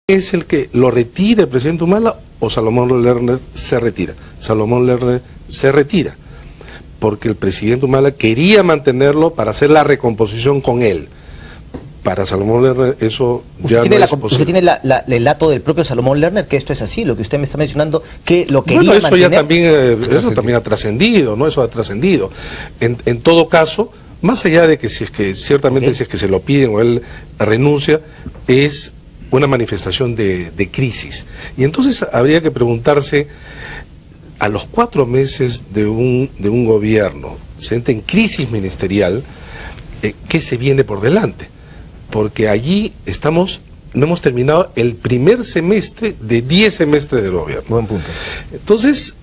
es el que lo retira el presidente Humala o Salomón Lerner se retira. Salomón Lerner se retira porque el presidente Humala quería mantenerlo para hacer la recomposición con él. Para Salomón Lerner eso ya no es posible. ¿Usted tiene el dato del propio Salomón Lerner que esto es así, lo que usted me está mencionando, que lo quería mantener? Bueno, eso mantener... ya también ha trascendido, ¿no? Eso ha trascendido. En todo caso, más allá de que si es que ciertamente si es que se lo piden o él renuncia, es una manifestación de crisis. Y entonces habría que preguntarse, a los 4 meses de un gobierno, se entra en crisis ministerial, ¿qué se viene por delante? Porque allí no hemos terminado el primer semestre de 10 semestres del gobierno. Buen punto. Entonces,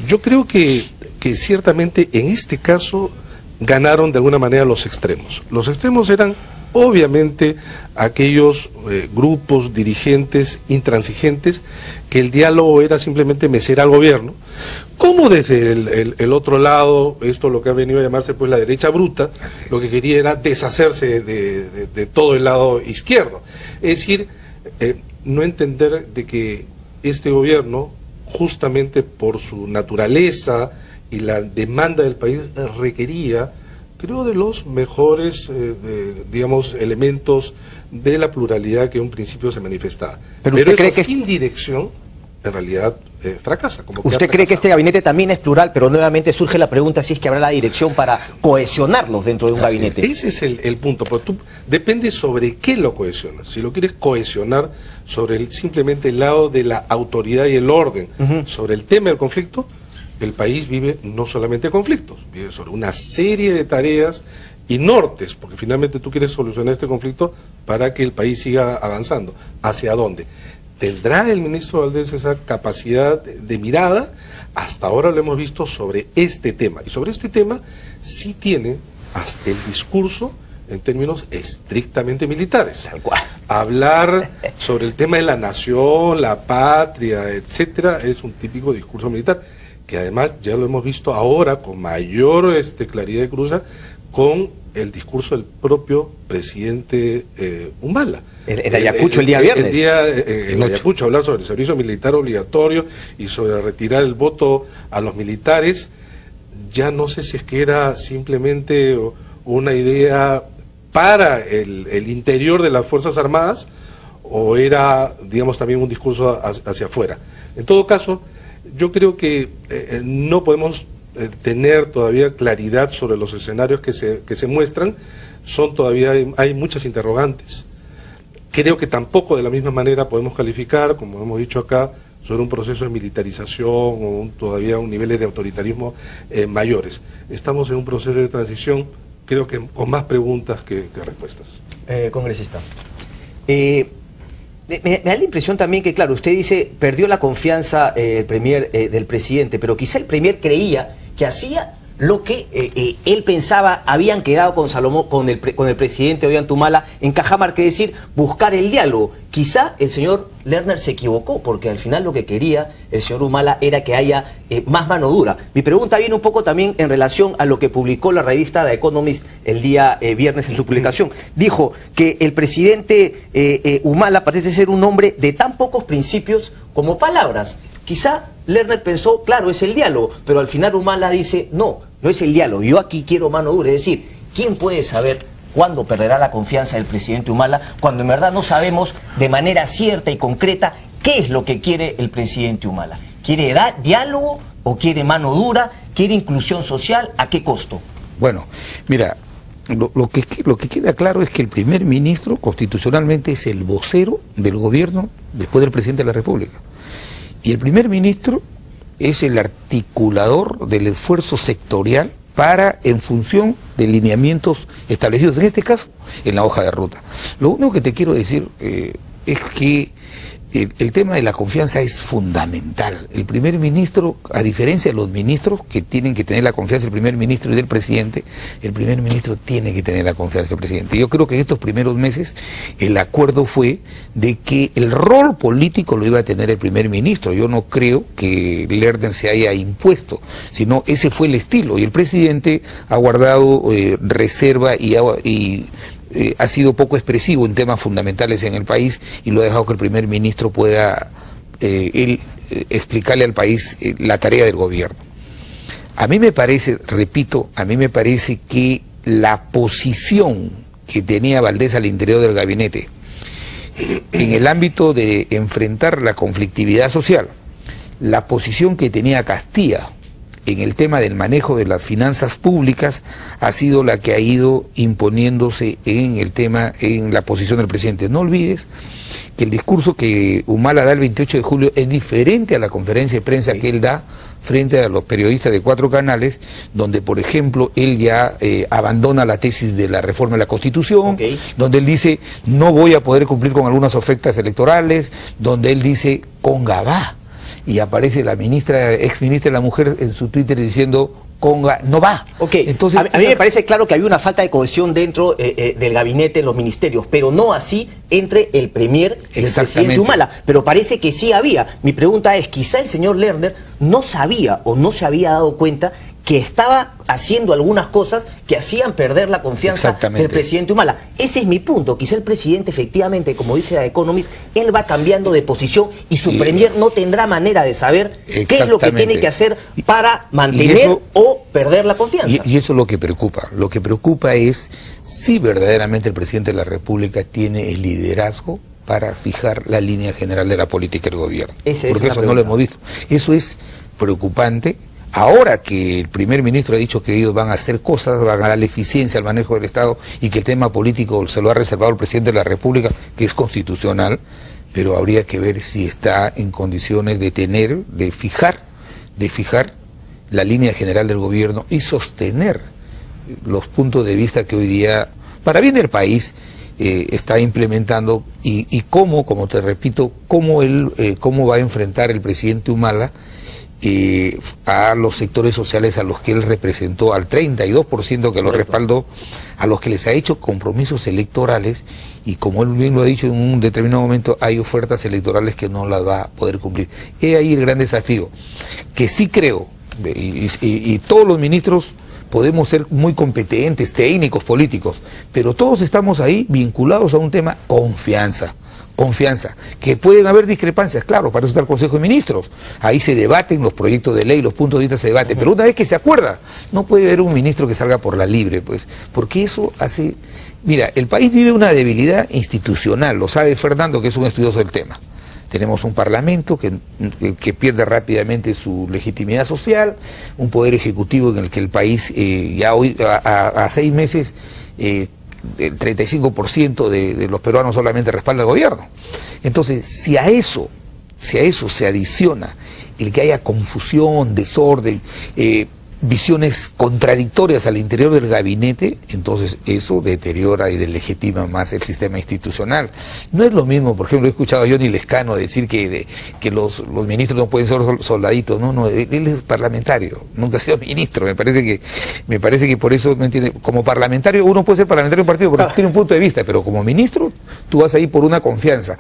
yo creo que ciertamente en este caso ganaron de alguna manera los extremos. Los extremos eran obviamente aquellos grupos dirigentes intransigentes que el diálogo era simplemente mecer al gobierno, como desde el otro lado, esto lo que ha venido a llamarse pues la derecha bruta, lo que quería era deshacerse de todo el lado izquierdo. Es decir, no entender de que este gobierno, justamente por su naturaleza y la demanda del país, requería, creo, de los mejores, digamos, elementos de la pluralidad que en un principio se manifestaba. Pero usted cree eso que sin dirección, en realidad, fracasa. ¿Usted cree que este gabinete también es plural, pero nuevamente surge la pregunta si es que habrá la dirección para cohesionarlos dentro de un gabinete? Ese es el punto, porque depende sobre qué lo cohesionas. Si lo quieres cohesionar sobre simplemente el lado de la autoridad y el orden, sobre el tema del conflicto, el país vive no solamente conflictos, vive sobre una serie de tareas y nortes, porque finalmente tú quieres solucionar este conflicto para que el país siga avanzando. ¿Hacia dónde? ¿Tendrá el ministro Valdés esa capacidad de mirada? Hasta ahora lo hemos visto sobre este tema, y sobre este tema sí tiene hasta el discurso en términos estrictamente militares. Tal cual. Hablar sobre el tema de la nación, la patria, etcétera, es un típico discurso militar, que además ya lo hemos visto ahora con mayor claridad de cruza con el discurso del propio presidente Humala. En Ayacucho el día viernes. En Ayacucho, hablar sobre el servicio militar obligatorio y sobre retirar el voto a los militares. Ya no sé si es que era simplemente una idea para el interior de las Fuerzas Armadas o era, digamos, también un discurso hacia afuera. En todo caso, yo creo que no podemos tener todavía claridad sobre los escenarios que se muestran. Hay muchas interrogantes. Creo que tampoco de la misma manera podemos calificar, como hemos dicho acá, sobre un proceso de militarización o todavía un nivel de autoritarismo mayores. Estamos en un proceso de transición, creo que con más preguntas que respuestas. Congresista. Me da la impresión también que, claro, usted dice, perdió la confianza el premier del presidente, pero quizá el premier creía que hacía lo que él pensaba, habían quedado con Salomón, con el presidente Ollanta-Humala en Cajamarca, es decir, buscar el diálogo. Quizá el señor Lerner se equivocó, porque al final lo que quería el señor Humala era que haya más mano dura. Mi pregunta viene un poco también en relación a lo que publicó la revista The Economist el día viernes en su publicación. Dijo que el presidente Humala parece ser un hombre de tan pocos principios como palabras. Quizá Lerner pensó, claro, es el diálogo, pero al final Humala dice, no es el diálogo, yo aquí quiero mano dura. Es decir, ¿quién puede saber cuándo perderá la confianza del presidente Humala cuando en verdad no sabemos de manera cierta y concreta qué es lo que quiere el presidente Humala? ¿Quiere diálogo o quiere mano dura? ¿Quiere inclusión social? ¿A qué costo? Bueno, mira, lo que queda claro es que el primer ministro constitucionalmente es el vocero del gobierno después del presidente de la República. Y el primer ministro es el articulador del esfuerzo sectorial en función de lineamientos establecidos, en este caso, en la hoja de ruta. Lo único que te quiero decir es que el tema de la confianza es fundamental. El primer ministro, a diferencia de los ministros que tienen que tener la confianza del primer ministro y del presidente, el primer ministro tiene que tener la confianza del presidente. Yo creo que en estos primeros meses el acuerdo fue de que el rol político lo iba a tener el primer ministro. Yo no creo que Lerner se haya impuesto, sino ese fue el estilo. Y el presidente ha guardado reserva y ha sido poco expresivo en temas fundamentales en el país y lo ha dejado que el primer ministro pueda explicarle al país la tarea del gobierno. A mí me parece, repito, a mí me parece que la posición que tenía Valdés al interior del gabinete en el ámbito de enfrentar la conflictividad social, la posición que tenía Castilla en el tema del manejo de las finanzas públicas ha sido la que ha ido imponiéndose en el tema, en la posición del presidente. No olvides que el discurso que Humala da el 28 de julio es diferente a la conferencia de prensa que él da frente a los periodistas de 4 canales, donde, por ejemplo, él ya abandona la tesis de la reforma de la Constitución, donde él dice, no voy a poder cumplir con algunas ofertas electorales, donde él dice, Conga va. Y aparece la ex ministra de la Mujer en su Twitter diciendo, Conga no va. Entonces, a mí me parece claro que había una falta de cohesión dentro del gabinete, en los ministerios, pero no así entre el Premier y el presidente Humala. Pero parece que sí había. Mi pregunta es, quizá el señor Lerner no sabía o no se había dado cuenta que estaba haciendo algunas cosas que hacían perder la confianza del presidente Humala. Ese es mi punto. Quizá el presidente, efectivamente, como dice la Economist, él va cambiando de posición y su premier no tendrá manera de saber qué es lo que tiene que hacer para mantener o perder la confianza. Y eso es lo que preocupa. Lo que preocupa es si verdaderamente el presidente de la República tiene el liderazgo para fijar la línea general de la política del gobierno. Porque eso no lo hemos visto. Eso es preocupante. Ahora que el primer ministro ha dicho que ellos van a hacer cosas, van a darle eficiencia al manejo del Estado y que el tema político se lo ha reservado el presidente de la República, que es constitucional, pero habría que ver si está en condiciones de fijar la línea general del gobierno y sostener los puntos de vista que hoy día, para bien del país, está implementando y cómo, como te repito, cómo va a enfrentar el presidente Humala a los sectores sociales a los que él representó, al 32% que lo respaldó, a los que les ha hecho compromisos electorales y como él bien lo ha dicho en un determinado momento, hay ofertas electorales que no las va a poder cumplir. He ahí el gran desafío, que sí creo, y todos los ministros podemos ser muy competentes, técnicos, políticos, pero todos estamos ahí vinculados a un tema confianza, que pueden haber discrepancias, claro, para eso está el Consejo de Ministros, ahí se debaten los proyectos de ley, los puntos de vista se debaten, pero una vez que se acuerda, no puede haber un ministro que salga por la libre, pues, porque eso hace... Mira, el país vive una debilidad institucional, lo sabe Fernando, que es un estudioso del tema. Tenemos un parlamento que pierde rápidamente su legitimidad social, un poder ejecutivo en el que el país ya hoy, a 6 meses... el 35% de los peruanos solamente respalda al gobierno. Entonces, si a eso se adiciona el que haya confusión, desorden, visiones contradictorias al interior del gabinete, entonces eso deteriora y deslegitima más el sistema institucional. No es lo mismo, por ejemplo, he escuchado a Johnny Lescano decir que los ministros no pueden ser soldaditos. No, él es parlamentario, nunca ha sido ministro. Me parece que por eso, ¿me entiende? Como parlamentario, uno puede ser parlamentario de un partido porque tiene un punto de vista, pero como ministro, tú vas ahí por una confianza.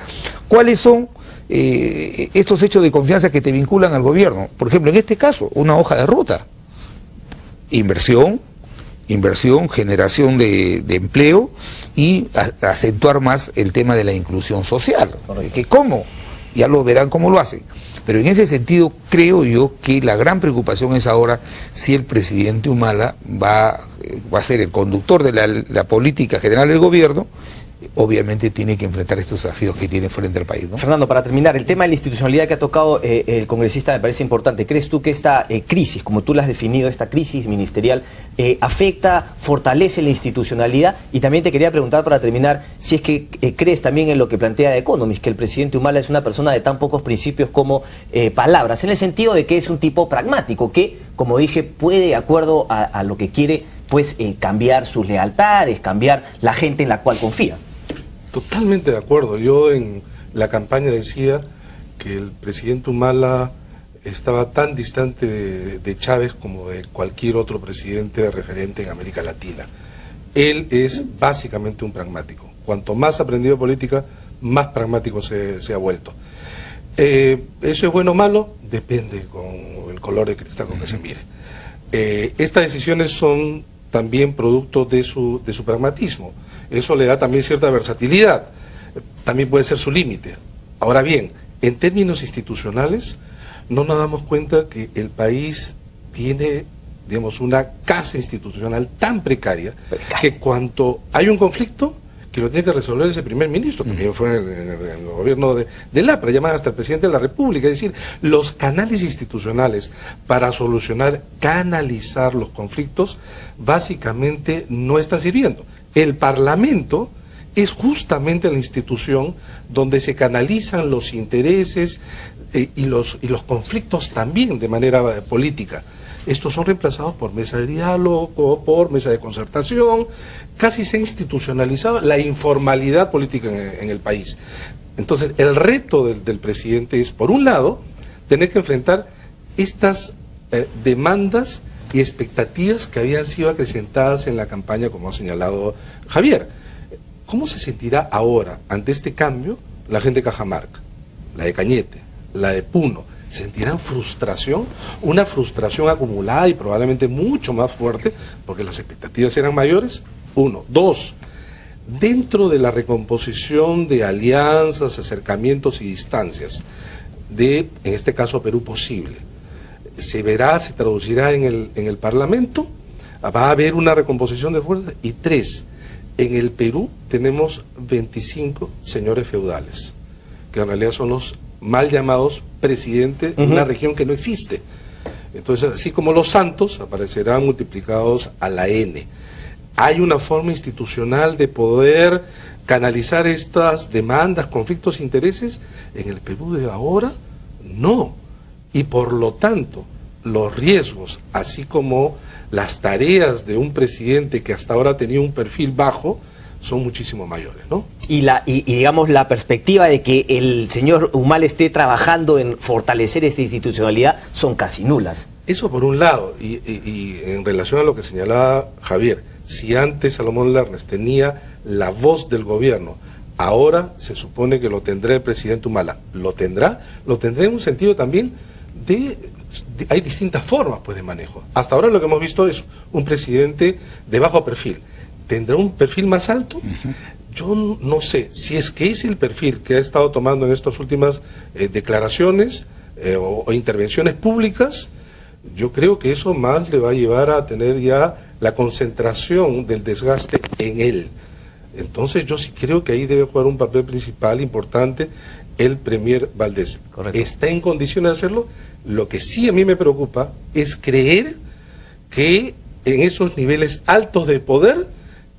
¿Cuáles son estos hechos de confianza que te vinculan al gobierno? Por ejemplo, en este caso, una hoja de ruta. Inversión, generación de empleo y acentuar más el tema de la inclusión social. Que ¿cómo? Ya lo verán cómo lo hacen. Pero en ese sentido creo yo que la gran preocupación es ahora si el presidente Humala va a ser el conductor de la política general del gobierno. Obviamente tiene que enfrentar estos desafíos que tiene frente al país, ¿no? Fernando, para terminar, el tema de la institucionalidad que ha tocado el congresista me parece importante. ¿Crees tú que esta crisis, como tú la has definido, esta crisis ministerial, afecta, fortalece la institucionalidad? Y también te quería preguntar, para terminar, si es que crees también en lo que plantea The Economist, que el presidente Humala es una persona de tan pocos principios como palabras, en el sentido de que es un tipo pragmático, que, como dije, puede, de acuerdo a lo que quiere, pues cambiar sus lealtades, cambiar la gente en la cual confía. Totalmente de acuerdo. Yo en la campaña decía que el presidente Humala estaba tan distante de Chávez como de cualquier otro presidente referente en América Latina. Él es básicamente un pragmático. Cuanto más aprendido de política, más pragmático se ha vuelto. ¿Eso es bueno o malo? Depende con el color de cristal con que se mire. Estas decisiones son también producto de su pragmatismo. Eso le da también cierta versatilidad. También puede ser su límite. Ahora bien, en términos institucionales, no nos damos cuenta que el país tiene, digamos, una casa institucional tan precaria que cuando hay un conflicto, que lo tiene que resolver ese primer ministro, también fue en el gobierno de Lapra, llaman hasta el presidente de la República. Es decir, los canales institucionales para solucionar, canalizar los conflictos, básicamente no están sirviendo. El Parlamento es justamente la institución donde se canalizan los intereses y los conflictos también de manera política. Estos son reemplazados por mesa de diálogo, por mesa de concertación. Casi se ha institucionalizado la informalidad política en el país. Entonces, el reto del presidente es, por un lado, tener que enfrentar estas demandas y expectativas que habían sido acrecentadas en la campaña, como ha señalado Javier. ¿Cómo se sentirá ahora, ante este cambio, la gente de Cajamarca, la de Cañete, la de Puno? ¿Sentirán frustración? Una frustración acumulada y probablemente mucho más fuerte, porque las expectativas eran mayores. Uno. Dos, dentro de la recomposición de alianzas, acercamientos y distancias de, en este caso, Perú posible, ¿se verá, se traducirá en el Parlamento? ¿Va a haber una recomposición de fuerzas? Y tres, en el Perú tenemos 25 señores feudales, que en realidad son los mal llamados presidentes de una región que no existe. Entonces, así como los santos, aparecerán multiplicados a la N. ¿Hay una forma institucional de poder canalizar estas demandas, conflictos, intereses? En el Perú de ahora, no. Y por lo tanto, los riesgos, así como las tareas de un presidente que hasta ahora tenía un perfil bajo, son muchísimo mayores, ¿no? Y digamos la perspectiva de que el señor Humala esté trabajando en fortalecer esta institucionalidad son casi nulas. Eso por un lado, y en relación a lo que señalaba Javier, si antes Salomón Lernes tenía la voz del gobierno, ahora se supone que lo tendrá el presidente Humala. ¿Lo tendrá? Lo tendrá en un sentido también hay distintas formas pues de manejo. Hasta ahora lo que hemos visto es un presidente de bajo perfil. ¿Tendrá un perfil más alto? Yo no sé, si es que es el perfil que ha estado tomando en estas últimas declaraciones o intervenciones públicas, yo creo que eso más le va a llevar a tener ya la concentración del desgaste en él. Entonces yo sí creo que ahí debe jugar un papel principal importante el Premier Valdés. Correcto. ¿Está en condiciones de hacerlo? Lo que sí a mí me preocupa es creer que en esos niveles altos de poder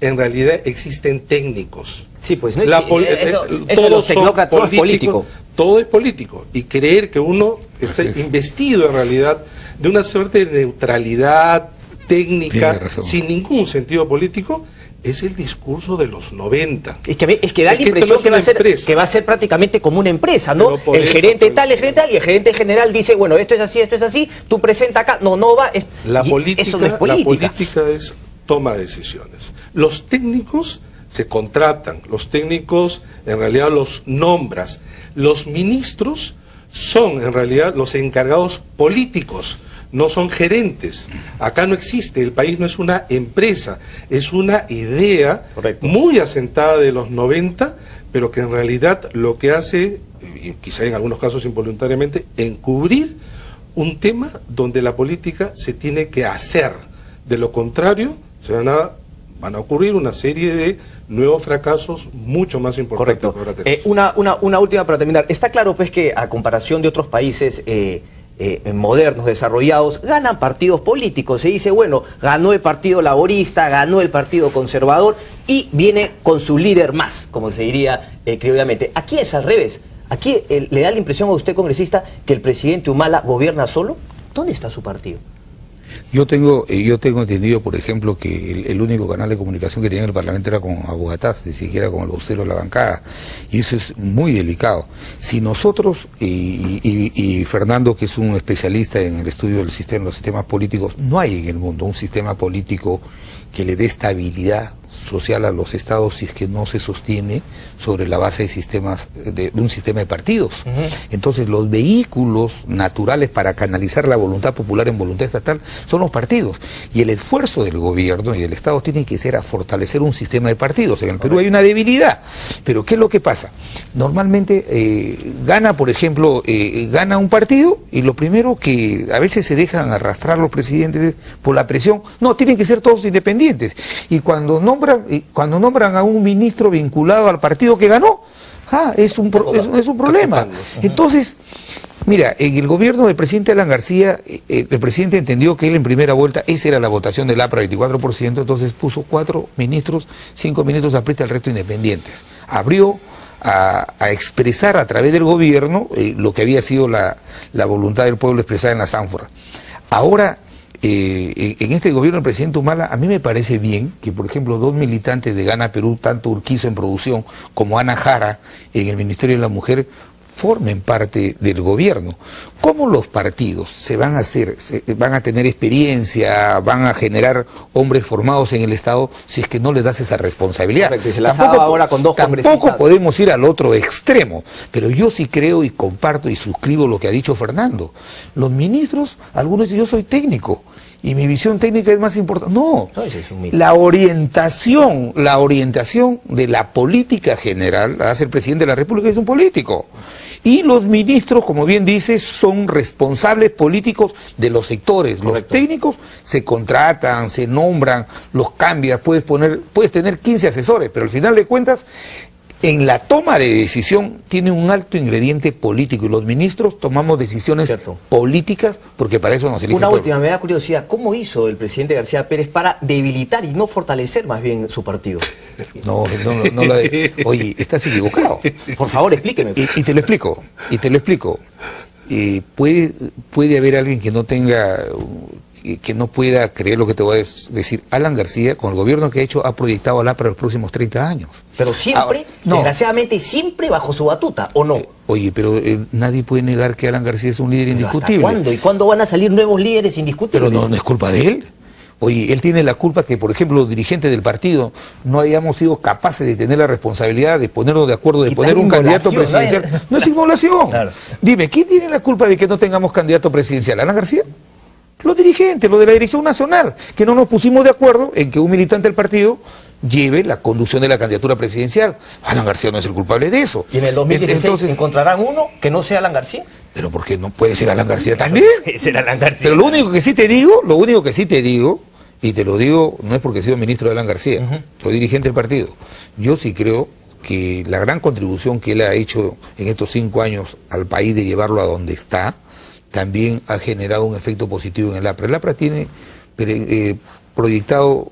en realidad existen técnicos. Sí, pues no todos los tecnócratas es político. Todo es político. Y creer que uno está investido en realidad de una suerte de neutralidad técnica sin ningún sentido político es el discurso de los 90. Es que da la impresión que va a ser prácticamente como una empresa, ¿no? El gerente tal, el gerente tal, y el gerente general dice, bueno, esto es así, tú presenta acá, no va. La política, eso no es política. La política es toma de decisiones. Los técnicos se contratan, los técnicos en realidad los nombras, los ministros son en realidad los encargados políticos, no son gerentes. Acá no existe, el país no es una empresa, es una idea muy asentada de los 90, pero que en realidad lo que hace, y quizá en algunos casos involuntariamente, encubrir un tema donde la política se tiene que hacer. De lo contrario, van a ocurrir una serie de nuevos fracasos mucho más importantes. Correcto. Una última para terminar. Está claro pues que a comparación de otros países modernos, desarrollados, ganan partidos políticos. Se dice, bueno, ganó el Partido Laborista, ganó el Partido Conservador y viene con su líder más, como se diría criollamente. Aquí es al revés. Aquí le da la impresión a usted, congresista, que el presidente Humala gobierna solo. ¿Dónde está su partido? Yo tengo entendido, por ejemplo, que el único canal de comunicación que tenía en el Parlamento era con Abugataz, ni siquiera con el vocero de la bancada, y eso es muy delicado. Si nosotros, y Fernando, que es un especialista en el estudio del sistema, los sistemas políticos, no hay en el mundo un sistema político que le dé estabilidad, social a los estados si es que no se sostiene sobre la base de sistemas de un sistema de partidos. Entonces los vehículos naturales para canalizar la voluntad popular en voluntad estatal son los partidos, y el esfuerzo del gobierno y del Estado tiene que ser a fortalecer un sistema de partidos. En el Perú hay una debilidad, pero ¿qué es lo que pasa? Normalmente gana, por ejemplo, gana un partido, y lo primero que a veces se dejan arrastrar los presidentes por la presión, no, tienen que ser todos independientes, y cuando nombran a un ministro vinculado al partido que ganó, es un problema. Entonces, mira, en el gobierno del presidente Alan García, el presidente entendió que él en primera vuelta, esa era la votación del APRA, 24%, entonces puso 4 ministros, 5 ministros aprieta, el resto independientes. Abrió a expresar a través del gobierno lo que había sido la voluntad del pueblo expresada en las ánforas. Ahora, en este gobierno del presidente Humala, a mí me parece bien que, por ejemplo, 2 militantes de Gana Perú, tanto Urquizo en producción como Ana Jara en el Ministerio de la Mujer, formen parte del gobierno. ¿Cómo los partidos se van a hacer, van a tener experiencia, van a generar hombres formados en el Estado si es que no les das esa responsabilidad? Correcto, y se las ha dado ahora con 2 congresistas. Tampoco podemos ir al otro extremo, pero yo sí creo y comparto y suscribo lo que ha dicho Fernando. Los ministros, algunos dicen, yo soy técnico y mi visión técnica es más importante. No, la orientación de la política general la hace el presidente de la República, es un político. Y los ministros, como bien dices, son responsables políticos de los sectores. Correcto. Los técnicos se contratan, se nombran, los cambias, puedes tener 15 asesores, pero al final de cuentas, en la toma de decisión tiene un alto ingrediente político, y los ministros tomamos decisiones políticas porque para eso nos elige. Una última, me da curiosidad, ¿cómo hizo el presidente García Pérez para debilitar y no fortalecer más bien su partido? Oye, estás equivocado. Por favor, explíqueme. Y te lo explico. Puede haber alguien que no tenga, que no pueda creer lo que te voy a decir. Alan García, con el gobierno que ha hecho, ha proyectado al APRA los próximos 30 años. Pero siempre, desgraciadamente, siempre bajo su batuta, ¿o no? Oye, pero nadie puede negar que Alan García es un líder indiscutible. ¿Hasta cuándo? ¿Y cuándo van a salir nuevos líderes indiscutibles? Pero no es culpa de él. Oye, él tiene la culpa que, por ejemplo, los dirigentes del partido no hayamos sido capaces de tener la responsabilidad de ponernos de acuerdo, de poner un candidato presidencial. No es inmolación. Claro. Dime, ¿quién tiene la culpa de que no tengamos candidato presidencial? ¿Alan García? Los dirigentes, los de la dirección nacional, que no nos pusimos de acuerdo en que un militante del partido lleve la conducción de la candidatura presidencial. Alan García no es el culpable de eso. ¿Y en el 2016 entonces encontrarán uno que no sea Alan García? Pero ¿por qué no puede ser Alan García también? Puede ser Alan García. Pero lo único que sí te digo, y te lo digo no es porque he sido ministro de Alan García, soy dirigente del partido. Yo sí creo que la gran contribución que él ha hecho en estos 5 años al país de llevarlo a donde está, también ha generado un efecto positivo en el APRA. El APRA tiene proyectado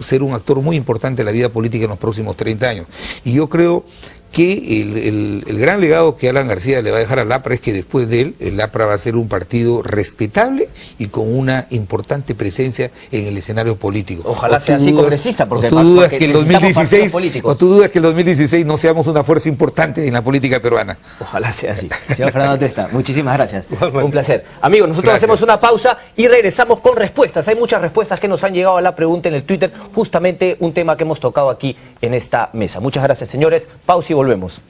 ser un actor muy importante en la vida política en los próximos 30 años. Y yo creo que el gran legado que Alan García le va a dejar al APRA es que después de él, el APRA va a ser un partido respetable y con una importante presencia en el escenario político. Ojalá sea así congresista, porque tú dudas que el 2016 no seamos una fuerza importante en la política peruana. Ojalá sea así. Señor Fernando Testa, muchísimas gracias. Un placer. Amigos, nosotros hacemos una pausa y regresamos con respuestas. Hay muchas respuestas que nos han llegado a la pregunta en el Twitter, justamente un tema que hemos tocado aquí en esta mesa. Muchas gracias, señores. Pausa y volvemos.